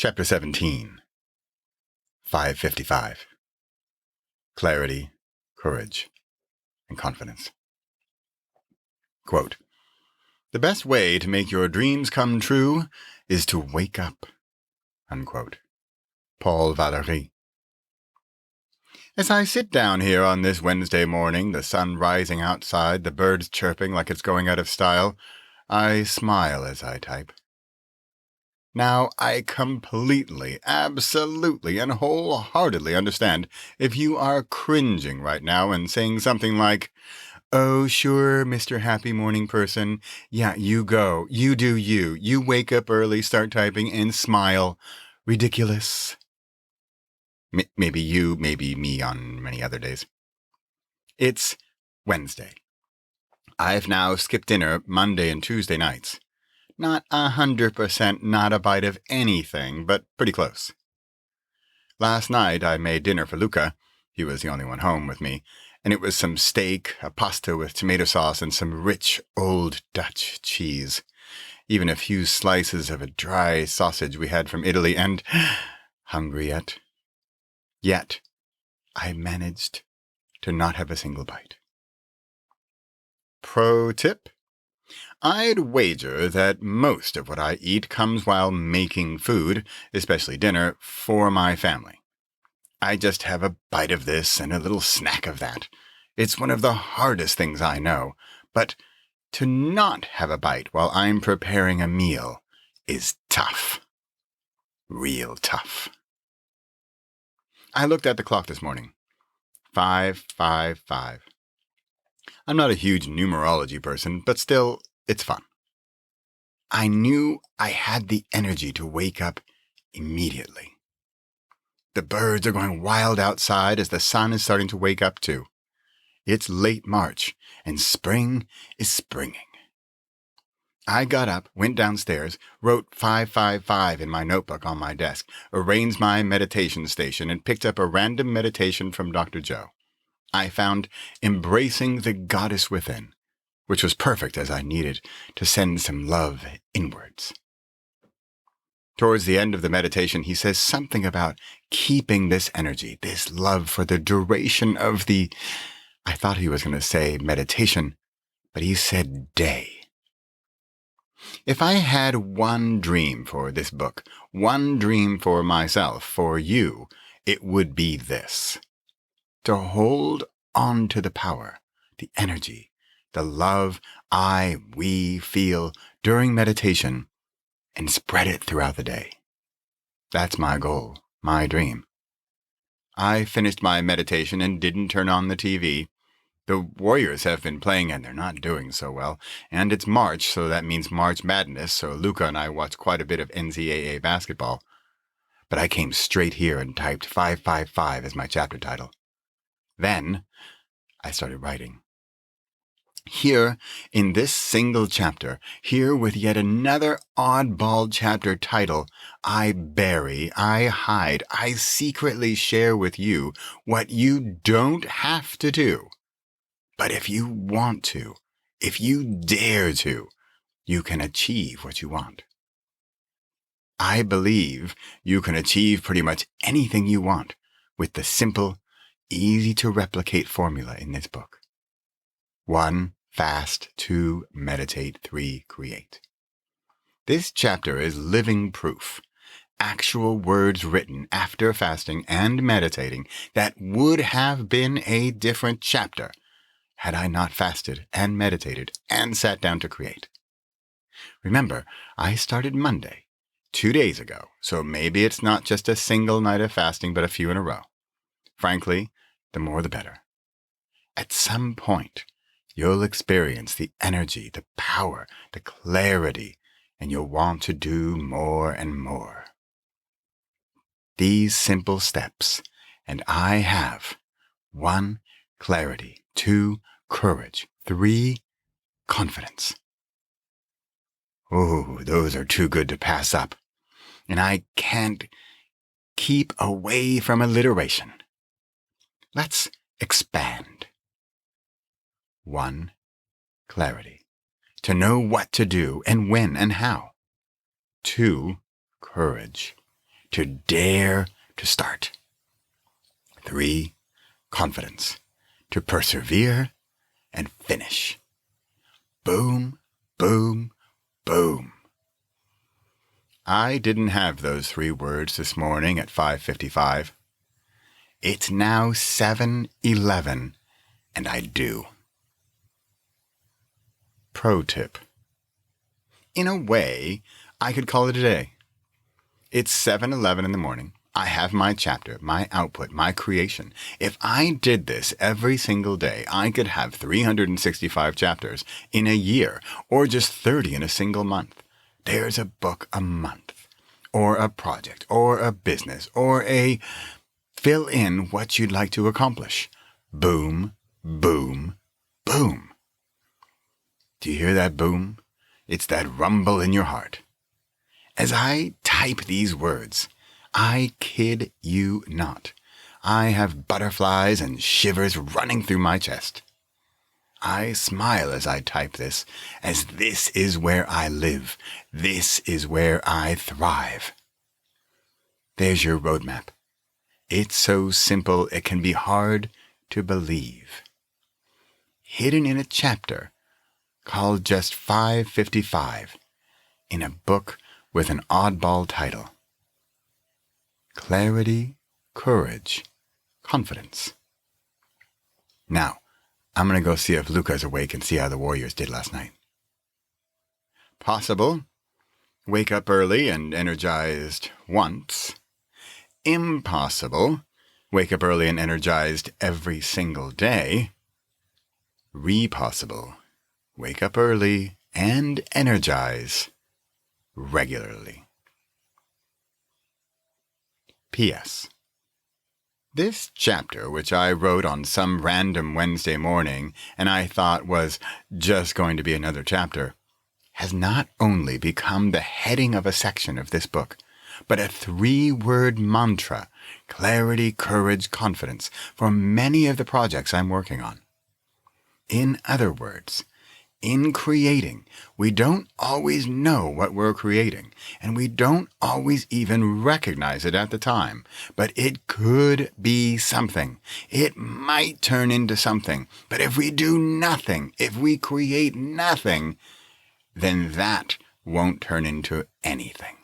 Chapter 17, 555. Clarity, Courage, and Confidence. Quote, "The best way to make your dreams come true is to wake up." Unquote. Paul Valéry. As I sit down here on this Wednesday morning, the sun rising outside, the birds chirping like it's going out of style, I smile as I type. Now, I completely, absolutely, and wholeheartedly understand if you are cringing right now and saying something like, "Oh, sure, Mr. Happy Morning Person. Yeah, you go. You do you. You wake up early, start typing, and smile. Ridiculous." Maybe you, maybe me on many other days. It's Wednesday. I've now skipped dinner Monday and Tuesday nights. Not 100% not a bite of anything, but pretty close. Last night I made dinner for Luca. He was the only one home with me, and it was some steak, a pasta with tomato sauce, and some rich old Dutch cheese. Even a few slices of a dry sausage we had from Italy, and hungry yet. Yet I managed to not have a single bite. Pro tip? I'd wager that most of what I eat comes while making food, especially dinner, for my family. I just have a bite of this and a little snack of that. It's one of the hardest things I know, but to not have a bite while I'm preparing a meal is tough. Real tough. I looked at the clock this morning. 5:55. I'm not a huge numerology person, but still, it's fun. I knew I had the energy to wake up immediately. The birds are going wild outside as the sun is starting to wake up too. It's late March, and spring is springing. I got up, went downstairs, wrote 555 in my notebook on my desk, arranged my meditation station, and picked up a random meditation from Dr. Joe. I found Embracing the Goddess Within, which was perfect as I needed to send some love inwards. Towards the end of the meditation, he says something about keeping this energy, this love for the duration of I thought he was going to say meditation, but he said day. If I had one dream for this book, one dream for myself, for you, it would be this: to hold on to the power, the energy, the love we feel during meditation and spread it throughout the day. That's my goal, my dream. I finished my meditation and didn't turn on the TV. The Warriors have been playing and they're not doing so well. And it's March, so that means March Madness, so Luca and I watched quite a bit of NCAA basketball. But I came straight here and typed 555 as my chapter title. Then I started writing. Here, in this single chapter, here with yet another oddball chapter title, I bury, I hide, I secretly share with you what you don't have to do. But if you want to, if you dare to, you can achieve what you want. I believe you can achieve pretty much anything you want with the simple, easy-to-replicate formula in this book. 1. Fast. 2. Meditate. 3. Create. This chapter is living proof. Actual words written after fasting and meditating that would have been a different chapter had I not fasted and meditated and sat down to create. Remember, I started Monday, 2 days ago, so maybe it's not just a single night of fasting, but a few in a row. Frankly, the more the better. At some point, you'll experience the energy, the power, the clarity, and you'll want to do more and more. These simple steps, and I have 1. Clarity. 2. Courage. 3. Confidence. Oh, those are too good to pass up. And I can't keep away from alliteration. Let's expand. 1. Clarity. To know what to do and when and how. 2. Courage. to dare to start. 3, confidence, to persevere and finish. Boom, boom, boom. I didn't have those 3 words this morning at 5:55. It's now 7:11, and I do. Pro tip. In a way, I could call it a day. It's 7:11 in the morning. I have my chapter, my output, my creation. If I did this every single day, I could have 365 chapters in a year, or just 30 in a single month. There's a book a month, or a project, or a business, or a fill in what you'd like to accomplish. Boom, boom, boom. Do you hear that boom? It's that rumble in your heart. As I type these words, I kid you not, I have butterflies and shivers running through my chest. I smile as I type this, as this is where I live. This is where I thrive. There's your roadmap. It's so simple it can be hard to believe. Hidden in a chapter called just 5:55 in a book with an oddball title. Clarity, courage, confidence. Now, I'm going to go see if Luca's awake and see how the Warriors did last night. Possible. Wake up early and energized once. Impossible. Wake up early and energized every single day. Repossible. Wake up early and energize regularly. P.S. This chapter, which I wrote on some random Wednesday morning and I thought was just going to be another chapter, has not only become the heading of a section of this book, but a 3-word mantra: clarity, courage, confidence, for many of the projects I'm working on. In other words, in creating, we don't always know what we're creating, and we don't always even recognize it at the time, but it could be something. It might turn into something, but if we do nothing, if we create nothing, then that won't turn into anything.